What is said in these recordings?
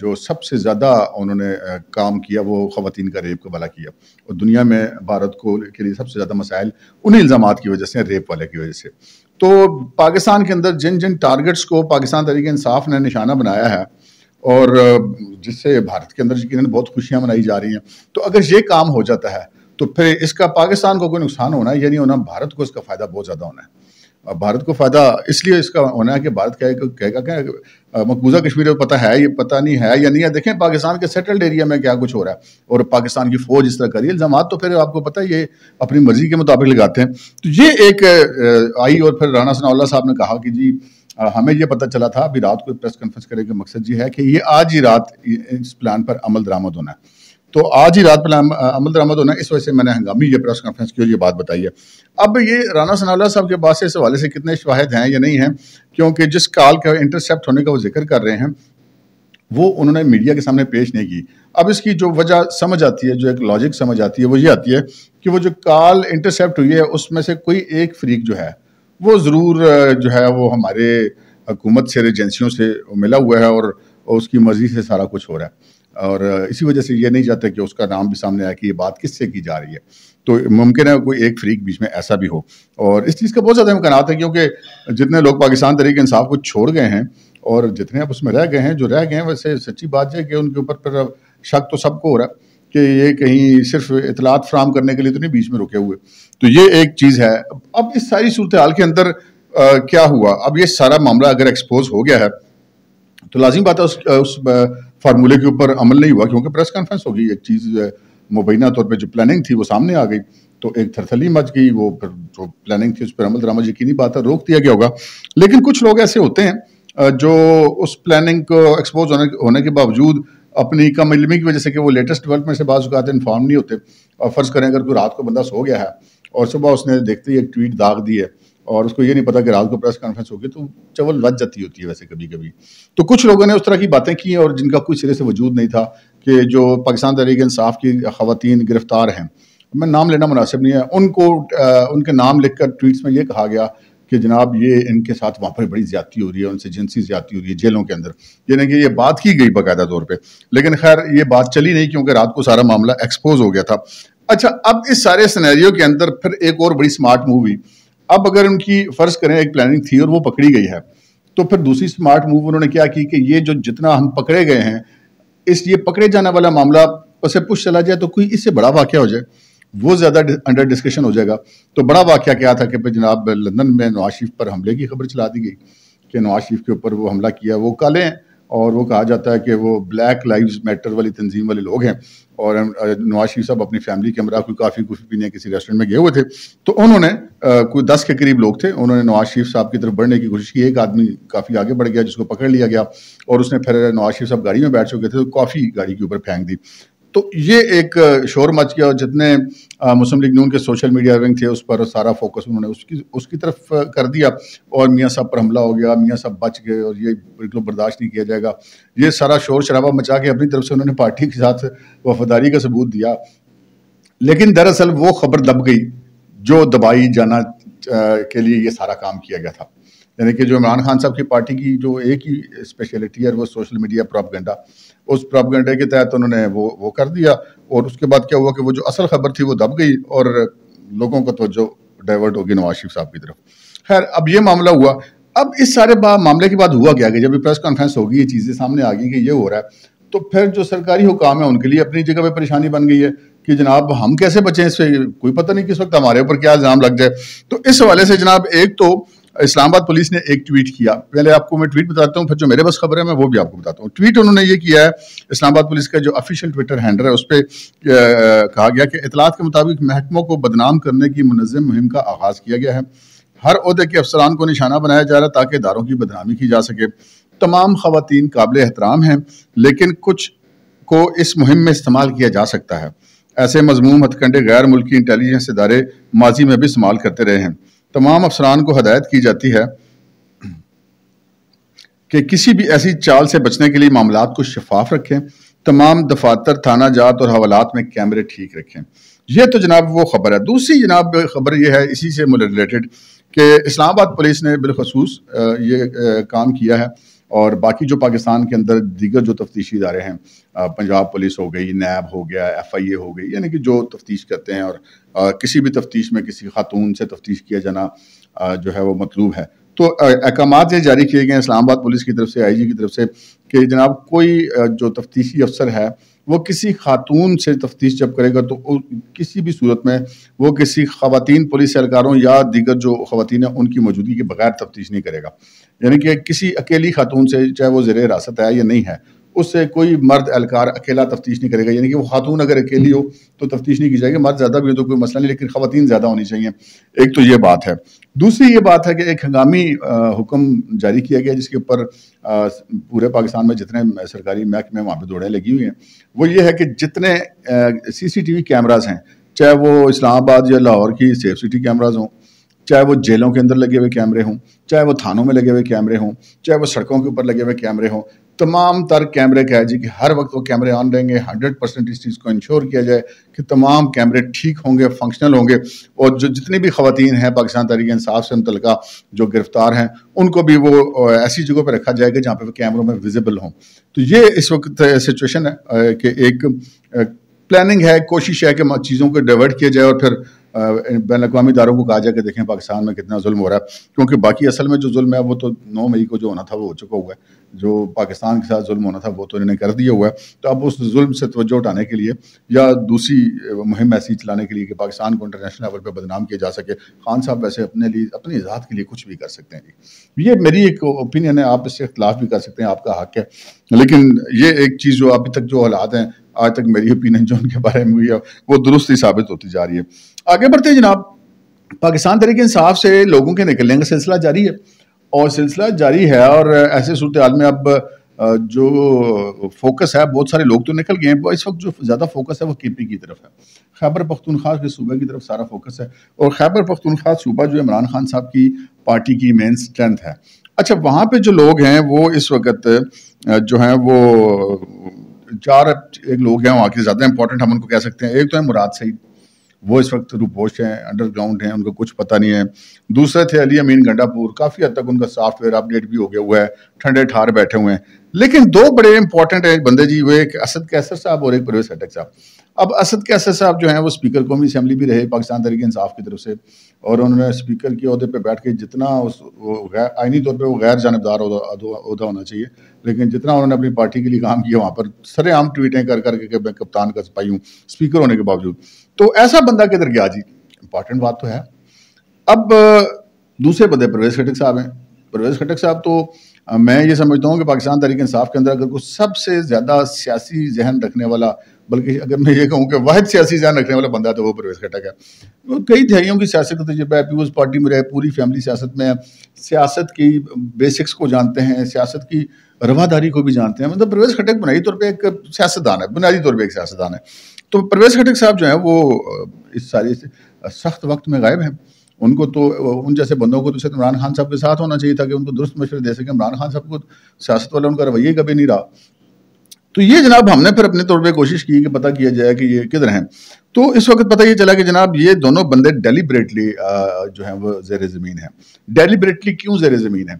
جو سب سے زیادہ انہوں نے کام کیا وہ خواتین کا ریپ کا والا کیا، اور دنیا میں بھارت کے لیے سب سے زیادہ مسائل انہی الزامات کی وجہ سے، ریپ والے کی وجہ سے۔ تو پاکستان کے اندر جن جن ٹارگٹس کو پاکستان تحریک انصاف نے نشانہ بنایا ہے، اور جس سے بھارت کے اندر یقیناً بہت خوشیاں منائی جا رہی ہیں، تو اگر یہ کام ہو جاتا ہے تو پھر اس کا پاکستان کو کوئی نقصان ہونا ہے یا نہیں ہونا، بھارت کو اس کا فائدہ بہت زیادہ ہونا ہے۔ بھارت کو فائدہ اس لیے اس کا ہونا ہے کہ بھارت کہے گا کہ مقبوضہ کشمیر کو پتہ ہے، یہ پتہ نہیں ہے یا نہیں ہے، دیکھیں پاکستان کے سیٹلڈ ایریا میں کیا کچھ ہو رہا ہے، اور پاکستان کی فوج اس طرح کر رہی ہے، الزامات تو پھر آپ کو پتہ ہے یہ اپنی مرضی کے مطابق لگاتے ہیں۔ تو یہ ایک آئی، اور پھر رانا ثناء اللہ صاحب نے کہا کہ جی ہمیں یہ پتہ چلا تھا، ابھی رات کو پریس کانفرنس کرنے کا مقصد یہ ہے کہ یہ آج ہی رات اس پلان پر عمل درآمد ہونا ہے، تو آج ہی رات پر عمل درآمد ہونا ہے، اس وجہ سے میں نے ہنگامی یہ پریس کانفرنس کی اور یہ بات بتائی ہے۔ اب یہ رانا ثناء اللہ صاحب کے پاس اس حوالے سے کتنے شواہد ہیں یا نہیں ہیں، کیونکہ جس کال کا انٹرسیپٹ ہونے کا وہ ذکر کر رہے ہیں وہ انہوں نے میڈیا کے سامنے پیش نہیں کی۔ اب اس کی جو وجہ سمجھ آتی ہے، جو ایک لاجک سمجھ آتی ہے، وہ یہ آتی ہے کہ وہ جو کال انٹرسیپٹ ہوئی ہے اس میں سے کوئی ایک فریق جو ہے وہ ضرور جو ہے وہ ہمارے حکومت سے، ایجنسیوں سے ملا ہوا ہے، اور اس کی مرضی سے سارا کچھ ہو رہا ہے، اور اسی وجہ سے یہ نہیں چاہتے کہ اس کا نام بھی سامنے آئے کہ یہ بات کس سے کی جا رہی ہے۔ تو ممکن ہے کوئی ایک فریق بیچ میں ایسا بھی ہو، اور اس چیز کا بہت زیادہ امکانات ہیں، کیونکہ جتنے لوگ پاکستان تحریک انصاف کو چھوڑ گئے ہیں اور جتنے اب اس میں رہ گئے ہیں، جو رہ گئے ہیں، ویسے سچی بات ہے کہ ان کے اوپر پھر شک تو سب کو ہو رہا ہے کہ یہ کہیں صرف اطلاعات فراہم کرنے کے لیے تو نہیں بیچ میں رکے ہوئے۔ تو یہ ایک چیز ہے۔ اب اس ساری صورتحال کے اندر کیا ہوا، اب یہ سارا معاملہ اگر ایکسپوز ہو گیا ہے تو لازم بات ہے اس فارمولے کے اوپر عمل نہیں ہوا، کیونکہ پریس کانفرنس ہوگی، ایک چیز مبینہ طور پہ جو پلاننگ تھی وہ سامنے آ گئی، تو ایک تھرتھلی مچ گئی، وہ پھر جو پلاننگ تھی اس پر عمل درآمد یقینی بات ہے روک دیا گیا ہوگا۔ لیکن کچھ لوگ ایسے ہوتے ہیں جو اس پلاننگ کو ایکسپوز ہونے کے باوجود اپنی کم علمی کی وجہ سے کہ وہ لیٹسٹ ڈیولپمنٹ سے بعض اوقات انفارم نہیں ہوتے، اور فرض کریں اگر کوئی رات کو بندہ سو گیا ہے اور صبح اس نے دیکھتے ہی ایک ٹویٹ داغ دی ہے اور اس کو یہ نہیں پتا کہ رات کو پریس کانفرنس ہوگی، تو چول بچ جاتی ہوتی ہے ویسے کبھی کبھی۔ تو کچھ لوگوں نے اس طرح کی باتیں کی اور جن کا کوئی سرے سے وجود نہیں تھا، کہ جو پاکستان تحریک انصاف کی خواتین گرفتار ہیں، میں نام لینا مناسب نہیں ہے، ان کے نام لکھ کر ٹویٹس میں یہ کہا گیا کہ جناب یہ ان کے ساتھ وہاں پر بڑی زیادتی ہو رہی ہے، ان سے جنسی زیادتی ہو رہی ہے جیلوں کے اندر، یعنی کہ یہ بات کی گئی باقاعدہ طور پہ، لیکن خیر یہ بات چلی نہیں کیونکہ رات کو سارا معاملہ ایکسپوز ہو گیا تھا۔ اچھا، اب اس سارے سینیریو کے اندر پھر ایک اور بڑی سمارٹ موو ہوئی۔ اب اگر ان کی فرض کریں ایک پلاننگ تھی اور وہ پکڑی گئی ہے، تو پھر دوسری سمارٹ موو انہوں نے کیا کی کہ یہ جو جتنا ہم پکڑے گئے ہیں، یہ پکڑے جانے والا معاملہ اسے پش چلا جائے تو کوئی اس سے بڑا واقعہ ہو جائے، وہ زیادہ انڈر ڈسکشن ہو جائے گا۔ تو بڑا واقعہ کیا تھا کہ جناب لندن میں نواز شریف پر حملے کی خبر چلا دی گئی کہ نواز شریف کے اوپر وہ حملہ کیا، وہ کالے ہیں اور وہ کہا جاتا ہے کہ وہ بلیک لائیوز میٹر والی تنظیم والے لوگ ہیں، اور نواز شریف صاحب اپنی فیملی کے ہمراہ کوئی کافی پینے کسی ریسٹورنٹ میں گئے ہوئے تھے، تو انہوں نے کوئی 10 کے قریب لوگ تھے، انہوں نے نواز شریف صاحب کی طرف بڑھنے کی کوشش کی، ایک آدمی کافی آگے بڑھ گیا جس کو پکڑ لیا گیا، اور اس نے پھر نواز شریف صاحب گاڑی میں بیٹھ چکے تھے تو کافی گاڑی کے اوپر پھینک دی۔ تو یہ ایک شور مچ گیا، اور جتنے مسلم لیگ نون کے سوشل میڈیا ونگ تھے اس پر سارا فوکس انہوں نے اس کی طرف کر دیا، اور میاں صاحب پر حملہ ہو گیا، میاں صاحب بچ گئے اور یہ بالکل برداشت نہیں کیا جائے گا، یہ سارا شور شرابہ مچا کے اپنی طرف سے انہوں نے پارٹی کے ساتھ وفاداری کا ثبوت دیا۔ لیکن دراصل وہ خبر دب گئی جو دبائی جانا کے لیے یہ سارا کام کیا گیا تھا، یعنی کہ جو عمران خان صاحب کی پارٹی کی جو ایک ہی اسپیشلٹی ہے وہ سوشل میڈیا پروپیگنڈا، اس پروپیگنڈے کے تحت انہوں نے وہ کر دیا، اور اس کے بعد کیا ہوا کہ وہ جو اصل خبر تھی وہ دب گئی اور لوگوں کا توجہ ڈائیورٹ ہوگی نواز شریف صاحب کی طرف۔ خیر اب یہ معاملہ ہوا۔ اب اس سارے معاملے کے بعد ہوا کیا کہ جب یہ پریس کانفرنس ہوگی، یہ چیزیں سامنے آ گئی کہ یہ ہو رہا ہے، تو پھر جو سرکاری حکام ہیں ان کے لیے اپنی جگہ پہ پریشانی بن گئی ہے کہ جناب ہم کیسے بچیں اس سے، کوئی پتہ نہیں کس وقت ہمارے اوپر کیا الزام لگ جائے۔ تو اس حوالے سے جناب ایک تو اسلام آباد پولیس نے ایک ٹویٹ کیا، پہلے آپ کو میں ٹویٹ بتاتا ہوں، پھر جو میرے پاس خبر ہے میں وہ بھی آپ کو بتاتا ہوں۔ ٹویٹ انہوں نے یہ کیا ہے، اسلام آباد پولیس کا جو آفیشیل ٹویٹر ہینڈل ہے اس پہ کہا گیا کہ اطلاعات کے مطابق محکموں کو بدنام کرنے کی منظم مہم کا آغاز کیا گیا ہے، ہر عہدے کے افسران کو نشانہ بنایا جا رہا ہے تاکہ اداروں کی بدنامی کی جا سکے، تمام خواتین قابل احترام ہیں لیکن کچھ کو اس مہم میں استعمال کیا جا سکتا ہے، ایسے مضموم ہتھ کنڈے غیر ملکی انٹیلیجنس ادارے ماضی میں بھی استعمال کرتے رہے ہیں، تمام افسران کو ہدایت کی جاتی ہے کہ کسی بھی ایسی چال سے بچنے کے لیے معاملات کو شفاف رکھیں، تمام دفاتر، تھانہ جات اور حوالات میں کیمرے ٹھیک رکھیں۔ یہ تو جناب وہ خبر ہے۔ دوسری جناب خبر یہ ہے اسی سے ریلیٹڈ کہ اسلام آباد پولیس نے بالخصوص یہ کام کیا ہے، اور باقی جو پاکستان کے اندر دیگر جو تفتیشی ادارے ہیں، پنجاب پولیس ہو گئی، نیب ہو گیا، FIA ہو گئی، یعنی کہ جو تفتیش کرتے ہیں اور کسی بھی تفتیش میں کسی خاتون سے تفتیش کیا جانا جو ہے وہ مطلوب ہے، تو احکامات یہ جاری کیے گئے ہیں اسلام آباد پولیس کی طرف سے، IG کی طرف سے، کہ جناب کوئی جو تفتیشی افسر ہے وہ کسی خاتون سے تفتیش جب کرے گا تو کسی بھی صورت میں وہ کسی خواتین پولیس اہلکاروں یا دیگر جو خواتین ہیں ان کی موجودگی کے بغیر تفتیش نہیں کرے گا، یعنی کہ کسی اکیلی خاتون سے، چاہے وہ زیر حراست ہے یا نہیں ہے، اس سے کوئی مرد اہلکار اکیلا تفتیش نہیں کرے گا، یعنی کہ وہ خاتون اگر اکیلی ہو تو تفتیش نہیں کی جائے گی، مرد زیادہ بھی ہو تو کوئی مسئلہ نہیں، لیکن خواتین زیادہ ہونی چاہیے، ایک تو یہ بات ہے۔ دوسری یہ بات ہے کہ ایک ہنگامی حکم جاری کیا گیا جس کے اوپر پورے پاکستان میں جتنے سرکاری محکمے وہاں پہ دوڑیں لگی ہوئی ہیں، وہ یہ ہے کہ جتنے CCTV کیمراز ہیں، چاہے وہ اسلام آباد یا لاہور کی سیف سٹی کیمراز ہوں، چاہے وہ جیلوں کے اندر لگے ہوئے کیمرے ہوں، چاہے وہ تھانوں میں لگے ہوئے کیمرے ہوں، چاہے وہ سڑکوں کے اوپر لگے ہوئے کیمرے ہوں، تمام تر کیمرے کا ہے جی کہ ہر وقت وہ کیمرے آن رہیں گے، 100% اس چیز کو انشور کیا جائے کہ تمام کیمرے ٹھیک ہوں گے، فنکشنل ہوں گے، اور جو جتنی بھی خواتین ہیں پاکستان تحریک انصاف سے متعلقہ جو گرفتار ہیں ان کو بھی وہ ایسی جگہوں پہ رکھا جائے گا جہاں پہ وہ کیمروں میں ویزیبل ہوں۔ تو یہ اس وقت سچویشن ہے کہ ایک پلاننگ ہے، کوشش ہے کہ چیزوں کو ڈائیورٹ کیا جائے اور پھر بین الاقوامی اداروں کو کہا جائے کہ دیکھیں پاکستان میں کتنا ظلم ہو رہا ہے، کیونکہ باقی اصل میں جو ظلم ہے وہ تو 9 مئی کو جو ہونا تھا وہ ہو چکا ہوا ہے، جو پاکستان کے ساتھ ظلم ہونا تھا وہ تو انہوں نے کر دیا ہوا ہے، تو اب اس ظلم سے توجہ اٹھانے کے لیے یا دوسری مہم ایسی چلانے کے لیے کہ پاکستان کو انٹرنیشنل لیول پہ بدنام کیا جا سکے، خان صاحب ویسے اپنے لیے اپنی ذات کے لیے کچھ بھی کر سکتے ہیں، یہ میری ایک اوپینین ہے، آپ اس سے اختلاف بھی کر سکتے ہیں، آپ کا حق ہے، لیکن یہ ایک چیز جو ابھی تک جو حالات ہیں آج تک میری اوپینین جو ان کے بارے میں ہوئی ہے وہ درست ہی ثابت ہوتی جا رہی ہے۔ آگے بڑھتے ہیں جناب، پاکستان تحریک انصاف سے لوگوں کے نکلنے کا سلسلہ جاری ہے، اور سلسلہ جاری ہے، اور ایسے صورتحال میں اب جو فوکس ہے، بہت سارے لوگ تو نکل گئے ہیں، اس وقت جو زیادہ فوکس ہے وہ KP کی طرف ہے، خیبر پختونخوا کے صوبے کی طرف سارا فوکس ہے، اور خیبر پختونخوا صوبہ جو عمران خان صاحب کی پارٹی کی مین اسٹرینتھ ہے۔ اچھا، وہاں پہ جو لوگ ہیں وہ اس وقت جو ہیں وہ 4 ایک لوگ ہیں وہاں کے زیادہ امپورٹنٹ ہم ان کو کہہ سکتے ہیں، ایک تو ہے مراد سعید، وہ اس وقت روپوش ہیں، انڈر گراؤنڈ ہیں، ان کو کچھ پتہ نہیں ہے۔ دوسرے تھے علی امین گنڈا پور، کافی حد تک ان کا سافٹ ویئر اپ ڈیٹ بھی ہو گیا ہوا ہے، ٹھنڈے ٹھار بیٹھے ہوئے ہیں، لیکن 2 بڑے امپورٹنٹ بندے جی، وہ ایک اسد کیسر صاحب اور ایک پرویز خٹک صاحب۔ اب اسد کیسر صاحب جو ہیں وہ اسپیکر قومی اسمبلی بھی رہے پاکستان تحریک انصاف کی طرف سے، اور انہوں نے اسپیکر کے عہدے پہ بیٹھ کے جتنا آئینی طور پہ وہ غیر جانبدار عہدہ ہونا چاہیے، لیکن جتنا انہوں نے اپنی پارٹی کے لیے کام کیا وہاں پر سرے عام ٹویٹیں کر کر کے کہ میں کپتان کا سپاہی ہوں اسپیکر ہونے کے باوجود، تو ایسا بندہ کدھر گیا جی؟ امپورٹنٹ بات تو ہے۔ اب دوسرے بندے پرویز خٹک صاحب ہیں۔ پرویز خٹک صاحب تو میں یہ سمجھتا ہوں کہ پاکستان تحریک انصاف کے اندر اگر کوئی سب سے زیادہ سیاسی ذہن رکھنے والا، بلکہ اگر میں یہ کہوں کہ واحد سیاسی ذہن رکھنے والا بندہ تو وہ پرویز خٹک ہے۔ وہ کئی دہائیوں کی سیاست کا تجربہ ہے، پیپلز پارٹی میں رہے، پوری فیملی سیاست میں ہے، سیاست کی بیسکس کو جانتے ہیں، سیاست کی رواداری کو بھی جانتے ہیں، مطلب پرویز خٹک بنیادی طور پہ ایک سیاستدان ہے، بنیادی طور پہ ایک سیاستدان ہے۔ تو پرویز خٹک صاحب جو ہیں وہ اس ساری سخت وقت میں غائب ہیں، ان کو تو ان جیسے بندوں کو تو صرف عمران خان صاحب کے ساتھ ہونا چاہیے تھا کہ ان کو درست مشورے دے سکیں، عمران خان صاحب کو سیاست والا ان کا رویہ کبھی نہیں رہا۔ تو یہ جناب ہم نے پھر اپنے طور پہ کوشش کی کہ پتہ کیا جائے کہ یہ کدھر ہیں، تو اس وقت پتہ یہ چلا کہ جناب یہ دونوں بندے ڈیلیبریٹلی جو ہیں وہ زیر زمین ہیں۔ ڈیلیبریٹلی کیوں زیر زمین ہیں؟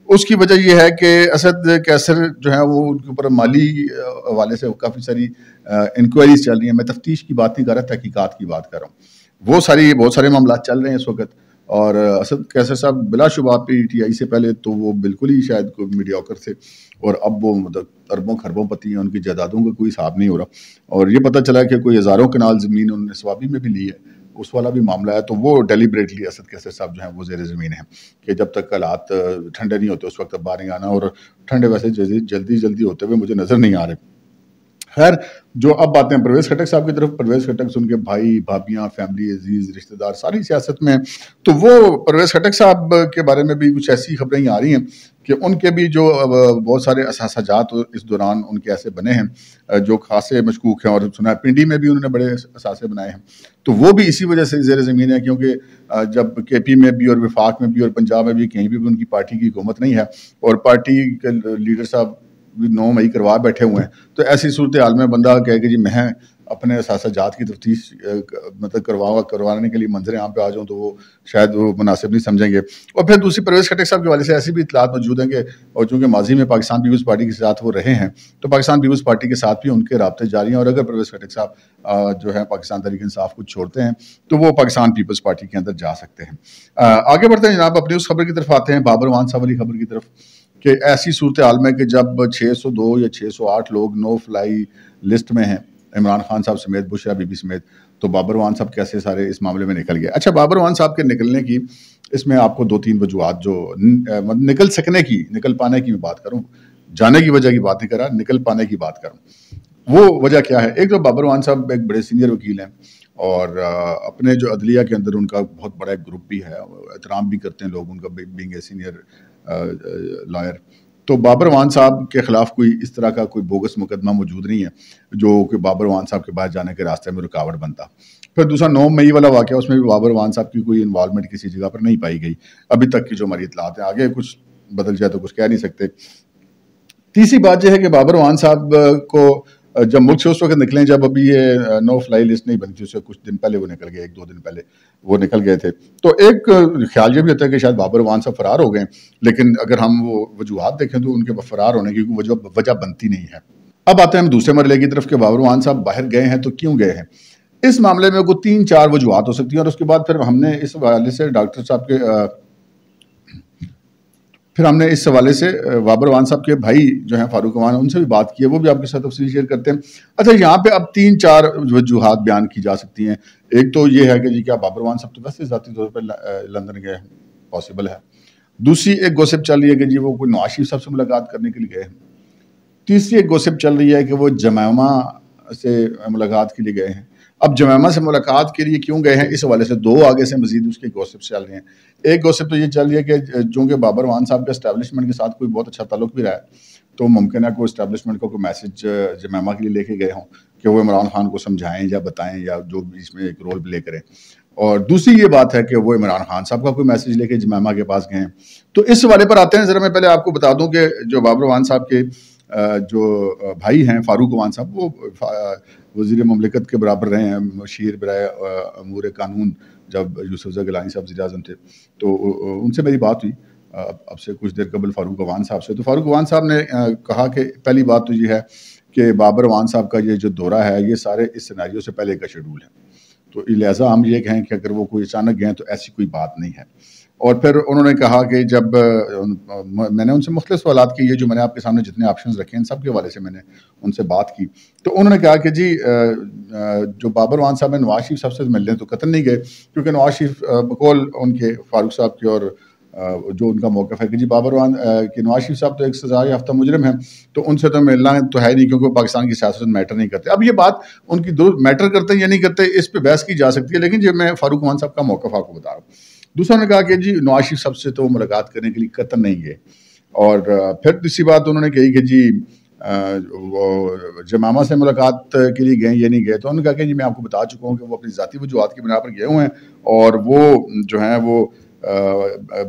اس کی وجہ یہ ہے کہ اسد کیسر جو ہے وہ ان کے اوپر مالی حوالے سے کافی ساری انکوائریز چل رہی ہیں، میں تفتیش کی بات نہیں کر رہا، تحقیقات کی بات کر رہا ہوں، بہت سارے معاملات چل رہے ہیں اس وقت، اور اسد کیسر صاحب بلا شبہ PTI سے پہلے تو وہ بالکل ہی شاید کوئی میڈیوکر تھے، اور اب وہ مطلب اربوں خربوں پتی ہیں، ان کی جائیدادوں کا کوئی حساب نہیں ہو رہا، اور یہ پتہ چلا کہ کوئی ہزاروں کنال زمین انہوں نے سوابی میں بھی لی ہے، اس والا بھی معاملہ ہے۔ تو وہ ڈیلیبریٹلی اسد کیسر صاحب جو ہیں وہ زیر زمین ہیں کہ جب تک حالات ٹھنڈے نہیں ہوتے اس وقت باہر نہیں آنا، اور ٹھنڈے ویسے جلدی ہوتے ہوئے مجھے نظر نہیں آ رہے۔ خیر، جو اب باتیں ہیں پرویز خٹک صاحب کی طرف، پرویز خٹک سے ان کے بھائی بھابیاں، فیملی، عزیز، رشتہ دار ساری سیاست میں ہیں، تو وہ پرویز خٹک صاحب کے بارے میں بھی کچھ ایسی خبریں آ رہی ہیں کہ ان کے بھی جو بہت سارے اثاثات اس دوران ان کے ایسے بنے ہیں جو خاصے مشکوک ہیں، اور سنا ہے پنڈی میں بھی انہوں نے بڑے اثاثے بنائے ہیں، تو وہ بھی اسی وجہ سے زیر زمین ہے، کیونکہ جب KP میں بھی اور وفاق میں بھی اور پنجاب میں بھی کہیں بھی ان کی پارٹی کی حکومت نہیں ہے، اور پارٹی کے لیڈر صاحب 9 مئی کروا بیٹھے ہوئے ہیں، تو ایسی صورتحال میں بندہ کہے کہ جی میں اپنے اثاثہ جات کی تفتیش مطلب کروانے کے لیے منظر عام پہ آ جاؤں تو وہ شاید وہ مناسب نہیں سمجھیں گے. اور پھر دوسری پرویز خٹک صاحب کے حوالے سے ایسی بھی اطلاعات موجود ہیں کہ اور چونکہ ماضی میں پاکستان پیپلز پارٹی کے ساتھ وہ رہے ہیں تو پاکستان پیپلز پارٹی کے ساتھ بھی ان کے رابطے جاری ہیں, اور اگر پرویز خٹک صاحب جو ہے پاکستان تحریک انصاف کو چھوڑتے ہیں تو وہ پاکستان پیپلز پارٹی کے اندر جا سکتے ہیں. آگے بڑھتے ہیں جناب, اپنی اس خبر کی طرف آتے ہیں, بابر اعوان صاحب والی خبر کی طرف, کہ ایسی صورتحال میں کہ جب 602 یا 608 لوگ نو فلائی لسٹ میں ہیں عمران خان صاحب سمیت, بشرا بی بی سمیت, تو بابر اعوان صاحب کیسے سارے اس معاملے میں نکل گئے. اچھا, بابر اعوان صاحب کے نکلنے کی اس میں آپ کو 2-3 وجوہات جو نکل سکنے کی, نکل پانے کی میں بات کروں, جانے کی وجہ کی بات نہیں کر رہا, نکل پانے کی بات کروں. وہ وجہ کیا ہے؟ ایک تو بابر اعوان صاحب ایک بڑے سینئر وکیل ہیں اور اپنے جو عدلیہ کے اندر ان کا بہت بڑا ایک گروپ بھی ہے, احترام بھی کرتے ہیں لوگ ان کا بینگ اے سینئر لائر. تو بابر اعوان صاحب کے خلاف کوئی اس طرح کا کوئی بوگس مقدمہ موجود نہیں ہے جو کہ بابر اعوان صاحب کے باہر جانے کے راستے میں رکاوٹ بنتا. پھر دوسرا 9 مئی والا واقعہ, اس میں بھی بابر اعوان صاحب کی کوئی انوالومنٹ کسی جگہ پر نہیں پائی گئی ابھی تک کی جو ہماری اطلاعات ہیں. آگے کچھ بدل جائے تو کچھ کہہ نہیں سکتے. تیسری بات یہ ہے کہ بابر اعوان صاحب کو جب ملک سے اس وقت نکلیں جب ابھی یہ نو فلائی لسٹ نہیں بنی تھی, اس سے کچھ دن پہلے وہ نکل گئے, 1-2 دن پہلے وہ نکل گئے تھے. تو ایک خیال یہ بھی ہوتا ہے کہ شاید بابر اعوان صاحب فرار ہو گئے, لیکن اگر ہم وہ وجوہات دیکھیں تو ان کے فرار ہونے کی وجہ بنتی نہیں ہے. اب آتے ہیں ہم دوسرے مرحلے کی طرف کہ بابر اعوان صاحب باہر گئے ہیں تو کیوں گئے ہیں. اس معاملے میں کوئی 3-4 وجوہات ہو سکتی ہیں, اور اس کے بعد پھر ہم نے اس حوالے سے ڈاکٹر صاحب کے اس حوالے سے بابر اعوان صاحب کے بھائی جو ہیں فاروق اعوان, ان سے بھی بات کی ہے, وہ بھی آپ کے ساتھ تفصیل شیئر کرتے ہیں. اچھا, یہاں پہ اب 3-4 وجوہات بیان کی جا سکتی ہیں. ایک تو یہ ہے کہ جی کیا بابر اعوان صاحب تو ویسے ذاتی طور پر لندن گئے ہیں, پاسبل ہے. دوسری ایک گوسپ چل رہی ہے کہ جی وہ کوئی نواز شریف صاحب سے ملاقات کرنے کے لیے گئے ہیں. تیسری ایک گوسپ چل رہی ہے کہ وہ جمائمہ سے ملاقات کے لیے گئے ہیں. اب جمائمہ سے ملاقات کے لیے کیوں گئے ہیں, اس حوالے سے 2 آگے سے مزید اس کے گوسپ چل رہے ہیں. ایک گوسپ تو یہ چل رہی ہے کہ چونکہ بابر اعوان صاحب کا اسٹیبلشمنٹ کے ساتھ کوئی بہت اچھا تعلق بھی رہا ہے, تو ممکن ہے کوئی اسٹیبلشمنٹ کو کوئی میسج جمائمہ کے لیے لے کے گئے ہوں کہ وہ عمران خان کو سمجھائیں یا بتائیں یا جو بھی اس میں ایک رول پلے کریں. اور دوسری یہ بات ہے کہ وہ عمران خان صاحب کا کوئی میسج لے کے جمائمہ کے پاس گئے ہیں. تو اس حوالے پر آتے ہیں. ذرا میں پہلے آپ کو بتا دوں کہ جو بابر اعوان صاحب کے جو بھائی ہیں فاروق اعوان صاحب, وہ وزیر مملکت کے برابر رہے ہیں, مشیر برائے امور قانون جب یوسفزئی گیلانی صاحب وزیر اعظم تھے. تو ان سے میری بات ہوئی اب سے کچھ دیر قبل فاروق اعوان صاحب سے. تو فاروق اعوان صاحب نے کہا کہ پہلی بات تو یہ ہے کہ بابر اعوان صاحب کا یہ جو دورہ ہے یہ سارے اس سیناریو سے پہلے کا شیڈول ہے, تو لہٰذا ہم یہ کہیں کہ اگر وہ کوئی اچانک گئے تو ایسی کوئی بات نہیں ہے. اور پھر انہوں نے کہا کہ جب میں نے ان سے مختلف سوالات کیے, جو میں نے آپ کے سامنے جتنے آپشنز رکھے ہیں سب کے حوالے سے میں نے ان سے بات کی, تو انہوں نے کہا کہ جی جو بابر اعوان صاحب نے نواز شریف صاحب سے ملنے تو قطعاً نہیں گئے, کیونکہ نواز شریف بقول ان کے فاروق صاحب کے اور جو ان کا موقف ہے کہ جی بابر اعوان کہ نواز شریف صاحب تو ایک سزا یافتہ مجرم ہیں, تو ان سے تو ملنا تو ہے نہیں کیونکہ پاکستان کی سیاست میں میٹر نہیں کرتے. اب یہ بات ان کی میٹر کرتے ہیں یا نہیں کرتے اس پہ بحث کی جا سکتی ہے, لیکن یہ میں فاروق اعوان صاحب کا موقف آپ کو بتا رہا ہوں. دوسرا نے کہا کہ جی نواز شریف صاحب سے تو وہ ملاقات کرنے کے لیے قطعاً نہیں گئے. اور پھر تیسری بات انہوں نے کہی کہ جی وہ جمامہ سے ملاقات کے لیے گئے یا نہیں گئے, تو انہوں نے کہا کہ جی میں آپ کو بتا چکا ہوں کہ وہ اپنی ذاتی وجوہات کی بنا پر گئے ہوئے ہیں, اور وہ جو ہیں وہ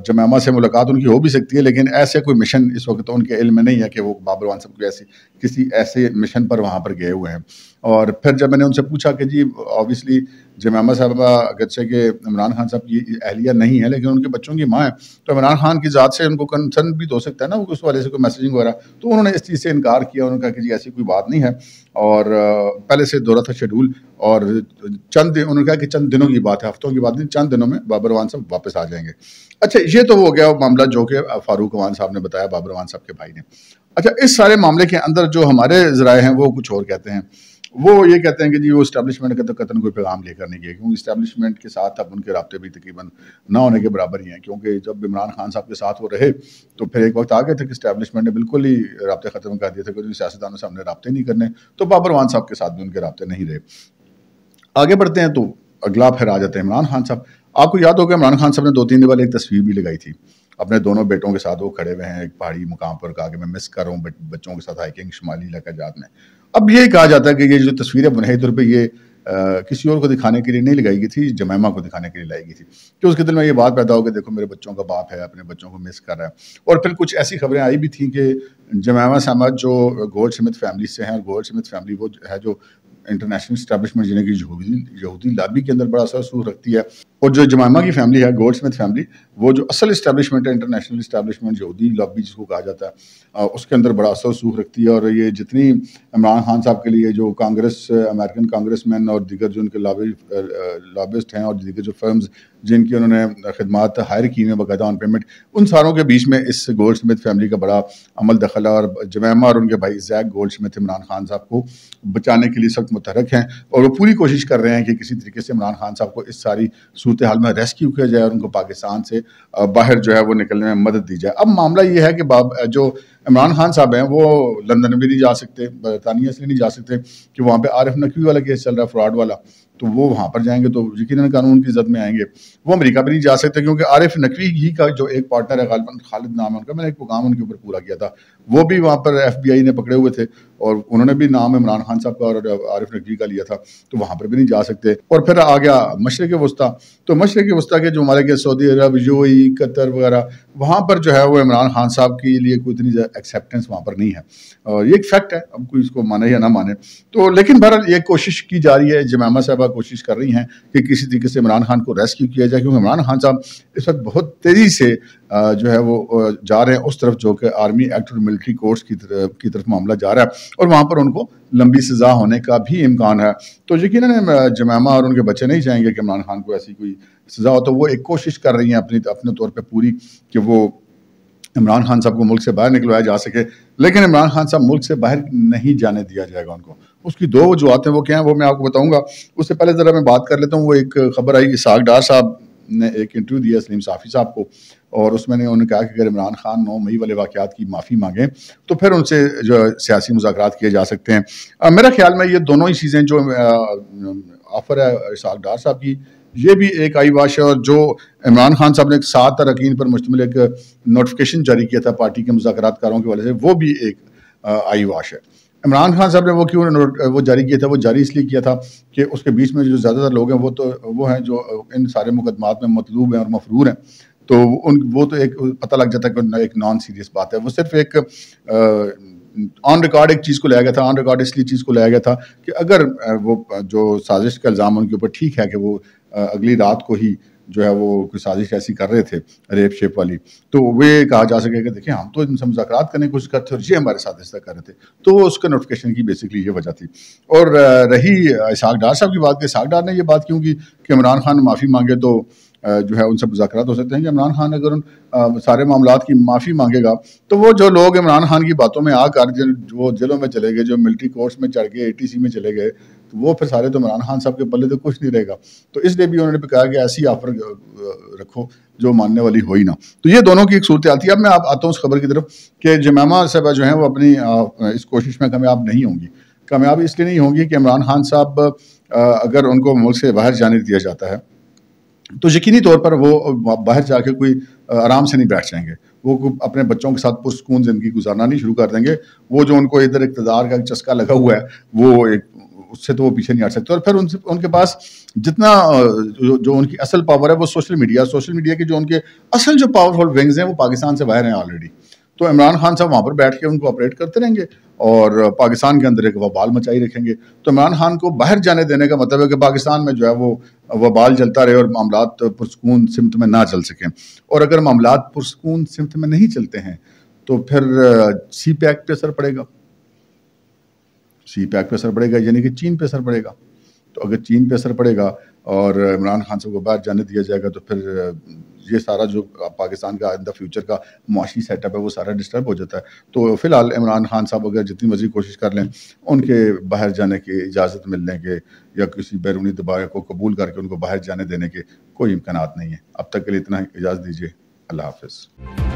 جمامہ سے ملاقات ان کی ہو بھی سکتی ہے, لیکن ایسے کوئی مشن اس وقت ان کے علم میں نہیں ہے کہ وہ بابر اعوان صاحب کو کسی ایسے مشن پر وہاں پر گئے ہوئے ہیں. اور پھر جب میں نے ان سے پوچھا کہ جی آبویسلی جمامہ صاحبہ اگرچہ کہ عمران خان صاحب کی اہلیہ نہیں ہے لیکن ان کے بچوں کی ماں ہے, تو عمران خان کی ذات سے ان کو کنسرن بھی تو ہو سکتا ہے نا, وہ اس والے سے کوئی میسیجنگ وغیرہ. تو انہوں نے اس چیز سے انکار کیا, انہوں نے کہا کہ جی ایسی کوئی بات نہیں ہے, اور پہلے سے دورہ تھا شیڈول, اور انہوں نے کہا کہ چند دنوں کی بات ہے, ہفتوں کی بات نہیں, چند دنوں میں بابر اعوان صاحب واپس آ جائیں گے. اچھا, یہ تو ہو گیا معاملہ جو کہ فاروق اعوان صاحب نے بتایا بابر اعوان صاحب کے بھائی نے. اچھا, اس سارے معاملے کے اندر جو ہمارے ذرائع ہیں وہ کچھ اور کہتے ہیں. وہ یہ کہتے ہیں کہ جی وہ اسٹیبلشمنٹ کا تو قطعاً کوئی پیغام لے کر نہیں گئے, کیونکہ اسٹیبلشمنٹ کے ساتھ اب ان کے رابطے بھی تقریباً نہ ہونے کے برابر ہی ہیں, کیونکہ جب عمران خان صاحب کے ساتھ وہ رہے تو پھر ایک وقت آ گئے تھے کہ اسٹیبلشمنٹ نے بالکل ہی رابطے ختم کر دیے تھے کہ سیاستدانوں سے ہم نے رابطے نہیں کرنے, تو بابر اعوان صاحب کے ساتھ بھی ان کے رابطے نہیں رہے. آگے بڑھتے ہیں تو اگلا پھر آ جاتے ہیں عمران خان صاحب. آپ کو یاد ہوگا عمران خان صاحب نے 2-3 دن پہلے ایک تصویر بھی لگائی تھی اپنے دونوں بیٹوں کے ساتھ, وہ کھڑے ہوئے ہیں ایک پہاڑی مقام پر, کہا کہ میں مس کر رہا ہوں بچوں کے ساتھ ہائکنگ شمالی علاقہ جات میں. اب یہ کہا جاتا ہے کہ یہ جو تصویر ہے بنیادی طور پہ یہ کسی اور کو دکھانے کے لیے نہیں لگائی گئی تھی, جمائمہ کو دکھانے کے لیے لائی گئی تھی, کہ اس کے دل میں یہ بات پیدا ہو کہ دیکھو میرے بچوں کا باپ ہے, اپنے بچوں کو مس کر رہا ہے. اور پھر کچھ ایسی خبریں آئی بھی تھیں کہ جمائمہ سمت جو گولڈ سمتھ فیملی سے ہیں, اور گولڈ سمتھ فیملی وہ ہے جو انٹرنیشنل اسٹیبلشمنٹ یعنی کہ یہودی لابی کے اندر بڑا اثر رسوخ رکھتی ہے. اور جو جمائمہ کی فیملی ہے، گولڈ سمتھ فیملی، وہ جو اصل اسٹیبلشمنٹ ہے، انٹرنیشنل اسٹیبلشمنٹ یہودی لابی جس کو کہا جاتا ہے، اس کے اندر بڑا اثر رسوخ رکھتی ہے. اور یہ جتنی عمران خان صاحب کے لیے جو امریکن کانگریس مین اور دیگر جو ان کے لابسٹ ہیں اور دیگر جو فرمز جن کی انہوں نے خدمات ہائر کی ہیں باقاعدہ آن پیمنٹ، ان ساروں کے بیچ میں اس گولڈ سمتھ فیملی کا بڑا عمل دخل ہے. اور جمائمہ اور ان کے بھائی زیک گولڈ سمتھ عمران خان صاحب کو بچانے کے لیے سخت متحرک ہیں اور وہ پوری کوشش کر رہے ہیں کہ کسی طریقے سے عمران خان صاحب کو اس ساری صورتحال میں ریسکیو کیا جائے اور ان کو پاکستان سے باہر جو ہے وہ نکلنے میں مدد دی جائے. اب معاملہ یہ ہے کہ جو عمران خان صاحب ہیں وہ لندن بھی نہیں جا سکتے، برطانیہ سے نہیں جا سکتے کہ وہاں پہ عارف نقوی والا کیس چل رہا ہے، فراڈ والا، تو وہ وہاں پر جائیں گے تو یقیناً قانون کی زد میں آئیں گے. وہ امریکہ بھی نہیں جا سکتے کیونکہ عارف نقوی ہی کا جو ایک پارٹنر ہے، غالباً خالد نام ہے ان کا، میں نے ایک پروگرام ان کے اوپر پورا کیا تھا، وہ بھی وہاں پر FBI نے پکڑے ہوئے تھے اور انہوں نے بھی نام عمران خان صاحب کا اور عارف نقوی کا لیا تھا، تو وہاں پر بھی نہیں جا سکتے. اور پھر آ گیا مشرق وسطیٰ، تو مشرق وسطیٰ کے جو ہمارے کے سعودی عرب، UAE، قطر وغیرہ، وہاں پر جو ہے وہ عمران خان صاحب کے لیے کوئی اتنی ایکسیپٹنس وہاں پر نہیں ہے. اور یہ ایک فیکٹ ہے، اب کوئی اس کو مانے یا نہ مانے. تو لیکن بہرحال یہ کوشش کی جا رہی ہے، جمائمہ صاحبہ کوشش کر رہی ہیں کہ کسی طریقے سے عمران خان کو ریسکیو کیا جائے، کیونکہ عمران خان صاحب اس وقت بہت تیزی سے جو ہے وہ جا رہے ہیں اس طرف جو کہ آرمی ایکٹ اور ملٹری کورٹس کی طرف معاملہ جا رہا ہے اور وہاں پر ان کو لمبی سزا ہونے کا بھی امکان ہے. تو یقیناً جمائمہ اور ان کے بچے نہیں چاہیں گے کہ عمران خان کو ایسی کوئی سزا ہو، تو وہ ایک کوشش کر رہی ہیں اپنے طور پہ پوری کہ وہ عمران خان صاحب کو ملک سے باہر نکلوایا جا سکے. لیکن عمران خان صاحب ملک سے باہر نہیں جانے دیا جائے گا ان کو. اس کی دو وجوہات ہیں، وہ کیا ہیں وہ میں آپ کو بتاؤں گا. اس سے پہلے ذرا میں بات کر لیتا ہوں. وہ ایک خبر آئی، اسحاق ڈار صاحب نے ایک انٹرویو دیا سلیم صافی صاحب کو، اور اس میں انہوں نے کہا کہ اگر عمران خان 9 مئی والے واقعات کی معافی مانگیں تو پھر ان سے جو سیاسی مذاکرات کیے جا سکتے ہیں. میرا خیال میں یہ دونوں ہی چیزیں جو آفر ہے اسحاق ڈار صاحب کی، یہ بھی ایک آئی واش ہے. اور جو عمران خان صاحب نے ایک 7 اراکین پر مشتمل ایک نوٹیفیکیشن جاری کیا تھا پارٹی کے مذاکرات کاروں کے والے سے، وہ بھی ایک آئی واش ہے. عمران خان صاحب نے وہ کیوں وہ جاری کیا تھا؟ وہ جاری اس لیے کیا تھا کہ اس کے بیچ میں جو زیادہ تر لوگ ہیں وہ ہیں جو ان سارے مقدمات میں مطلوب ہیں اور مفرور ہیں. تو وہ تو ایک پتہ لگ جاتا ہے کہ ایک نان سیریس بات ہے. وہ صرف ایک آن ریکارڈ ایک چیز کو لایا گیا تھا. آن ریکارڈ اس لیے چیز کو لایا گیا تھا کہ اگر وہ جو سازش کا الزام ان کے اوپر ٹھیک ہے کہ وہ اگلی رات کو ہی جو ہے وہ کوئی سازش ایسی کر رہے تھے ریپ شیپ والی، تو وہ کہا جا سکے کہ دیکھیں ہم تو ان سے مذاکرات کرنے کی کوشش کرتے اور یہ ہمارے ساتھ ایسا کر رہے تھے. تو اس کے نوٹیفیکیشن کی بیسکلی یہ وجہ تھی. اور رہی اسحاق ڈار صاحب کی بات، کہ اسحاق ڈار نے یہ بات کیوں کی کہ عمران خان معافی مانگے تو جو ہے ان سے مذاکرات ہو سکتے ہیں. کہ عمران خان اگر ان سارے معاملات کی معافی مانگے گا تو وہ جو لوگ عمران خان کی باتوں میں آ کر جو جیلوں میں چلے گئے، جو ملٹری کورٹس میں چڑھ گئے، ATC میں چلے گئے، تو وہ پھر سارے تو عمران خان صاحب کے پلے تو کچھ نہیں رہے گا. تو اس لیے بھی انہوں نے کہا کہ ایسی آفر رکھو جو ماننے والی ہو ہی نہ. تو یہ دونوں کی ایک صورتحال تھی. اب میں آتا ہوں اس خبر کی طرف کہ جمائمہ صاحبہ جو ہیں وہ اپنی اس کوشش میں کامیاب نہیں ہوں گی. کامیاب اس لیے نہیں ہوں گی کہ عمران خان صاحب اگر ان کو ملک سے باہر جانے دیا جاتا ہے تو یقینی طور پر وہ باہر جا کے کوئی آرام سے نہیں بیٹھ جائیں گے. وہ اپنے بچوں کے ساتھ پرسکون زندگی گزارنا نہیں شروع کر دیں گے. وہ جو ان کو ادھر اقتدار کا چسکا لگا ہوا ہے وہ اس سے تو وہ پیچھے نہیں ہٹ سکتے. اور پھر ان کے پاس جتنا جو ان کی اصل پاور ہے وہ سوشل میڈیا کے جو ان کے اصل جو پاورفل ونگز ہیں وہ پاکستان سے باہر ہیں آلریڈی. تو عمران خان صاحب وہاں پر بیٹھ کے ان کو آپریٹ کرتے رہیں گے اور پاکستان کے اندر ایک وبال مچائی رکھیں گے. تو عمران خان کو باہر جانے دینے کا مطلب ہے کہ پاکستان میں جو ہے وہ وبال چلتا رہے اور معاملات پرسکون سمت میں نہ چل سکیں. اور اگر معاملات پرسکون سمت میں نہیں چلتے ہیں تو پھر سی پیک پہ اثر پڑے گا، یعنی کہ چین پہ اثر پڑے گا. تو اگر چین پہ اثر پڑے گا اور عمران خان صاحب کو باہر جانے دیا جائے گا تو پھر یہ سارا جو پاکستان کا آئندہ فیوچر کا معاشی سیٹ اپ ہے وہ سارا ڈسٹرب ہو جاتا ہے. تو فی الحال عمران خان صاحب اگر جتنی مرضی کوشش کر لیں ان کے باہر جانے کی اجازت ملنے کے یا کسی بیرونی دباؤ کو قبول کر کے ان کو باہر جانے دینے کے کوئی امکانات نہیں ہیں. اب تک کے لیے اتنا اجازت دیجیے. اللہ حافظ.